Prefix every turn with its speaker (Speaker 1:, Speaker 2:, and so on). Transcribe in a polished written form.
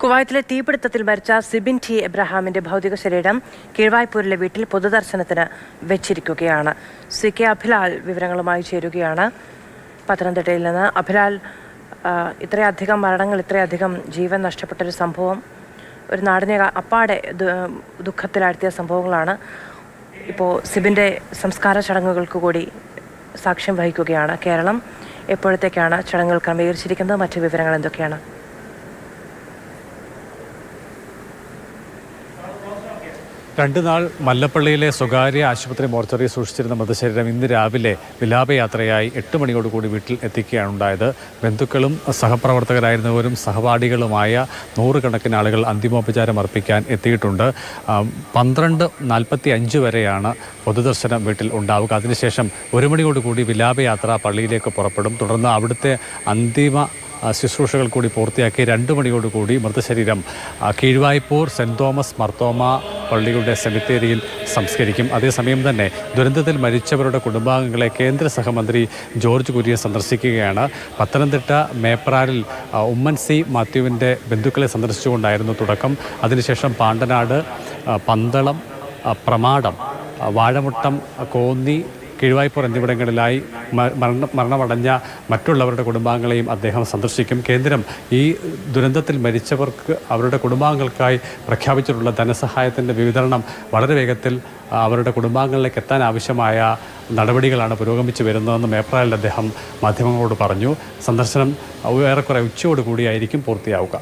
Speaker 1: കുവൈത്തിലെ തീപിടുത്തത്തിൽ മരിച്ച സിബിൻ ടി എബ്രഹാമിന്റെ ഭൗതിക ശരീരം കീഴ്വായ്പൂരിലെ വീട്ടിൽ പൊതുദർശനത്തിന് വെച്ചിരിക്കുകയാണ്. CK അഭിലാൽ വിവരങ്ങളുമായി ചേരുകയാണ് പത്തനംതിട്ടയിൽ നിന്ന്. അഭിലാൽ, ഇത്രയധികം മരണങ്ങൾ, ഇത്രയധികം ജീവൻ നഷ്ടപ്പെട്ടൊരു സംഭവം ഒരു നാടിനെ അപ്പാടെ ദുഃഖത്തിലാഴ്ത്തിയ സംഭവങ്ങളാണ്. ഇപ്പോൾ സിബിൻ്റെ സംസ്കാര ചടങ്ങുകൾക്ക് കൂടി സാക്ഷ്യം വഹിക്കുകയാണ് കേരളം. എപ്പോഴത്തേക്കാണ് ചടങ്ങുകൾ ക്രമീകരിച്ചിരിക്കുന്നത്? മറ്റു വിവരങ്ങൾ എന്തൊക്കെയാണ്?
Speaker 2: രണ്ടുനാൾ മല്ലപ്പള്ളിയിലെ സ്വകാര്യ ആശുപത്രി മോർച്ചറി സൂക്ഷിച്ചിരുന്ന മൃതശരീരം ഇന്ന് രാവിലെ വിലാപയാത്രയായി 8 മണിയോടുകൂടി വീട്ടിൽ എത്തിക്കുകയാണ് ഉണ്ടായത്. ബന്ധുക്കളും സഹപ്രവർത്തകരായിരുന്നവരും സഹപാഠികളുമായ 100 കണക്കിന് ആളുകൾ അന്തിമോപചാരം അർപ്പിക്കാൻ എത്തിയിട്ടുണ്ട്. 12:45 വരെയാണ് പൊതുദർശനം വീട്ടിൽ ഉണ്ടാവുക. അതിനുശേഷം 1 മണിയോടുകൂടി വിലാപയാത്ര പള്ളിയിലേക്ക് പുറപ്പെടും. തുടർന്ന് അവിടുത്തെ അന്തിമ ശുശ്രൂഷകൾ കൂടി പൂർത്തിയാക്കി 2 മണിയോടുകൂടി മൃതശരീരം കീഴ്വായ്പൂർ സെൻറ് തോമസ് മർത്തോമ പള്ളിയുടെ സെമിത്തേരിയിൽ സംസ്കരിക്കും. അതേസമയം തന്നെ ദുരന്തത്തിൽ മരിച്ചവരുടെ കുടുംബാംഗങ്ങളെ കേന്ദ്ര സഹമന്ത്രി ജോർജ് കുര്യൻ സന്ദർശിക്കുകയാണ്. പത്തനംതിട്ട മേപ്രാലിൽ ഉമ്മൻ സി മാത്യുവിൻ്റെ ബന്ധുക്കളെ സന്ദർശിച്ചുകൊണ്ടായിരുന്നു തുടക്കം. അതിനുശേഷം പാണ്ടനാട്, പന്തളം, പ്രമാടം, വാഴമുട്ടം, കോന്നി, കീഴ്വായ്പൂർ എന്നിവിടങ്ങളിലായി മരണമടഞ്ഞ മറ്റുള്ളവരുടെ കുടുംബാംഗങ്ങളെയും അദ്ദേഹം സന്ദർശിക്കും. കേന്ദ്രം ഈ ദുരന്തത്തിൽ മരിച്ചവർക്ക് അവരുടെ കുടുംബാംഗങ്ങൾക്കായി പ്രഖ്യാപിച്ചിട്ടുള്ള ധനസഹായത്തിൻ്റെ വിതരണം വളരെ വേഗത്തിൽ അവരുടെ കുടുംബാംഗങ്ങളിലേക്ക് എത്താൻ ആവശ്യമായ നടപടികളാണ് പുരോഗമിച്ചു വരുന്നതെന്ന് മേപ്രാലിൽ അദ്ദേഹം മാധ്യമങ്ങളോട് പറഞ്ഞു. സന്ദർശനം ഏറെക്കുറെ ഉച്ചയോടുകൂടിയായിരിക്കും പൂർത്തിയാവുക.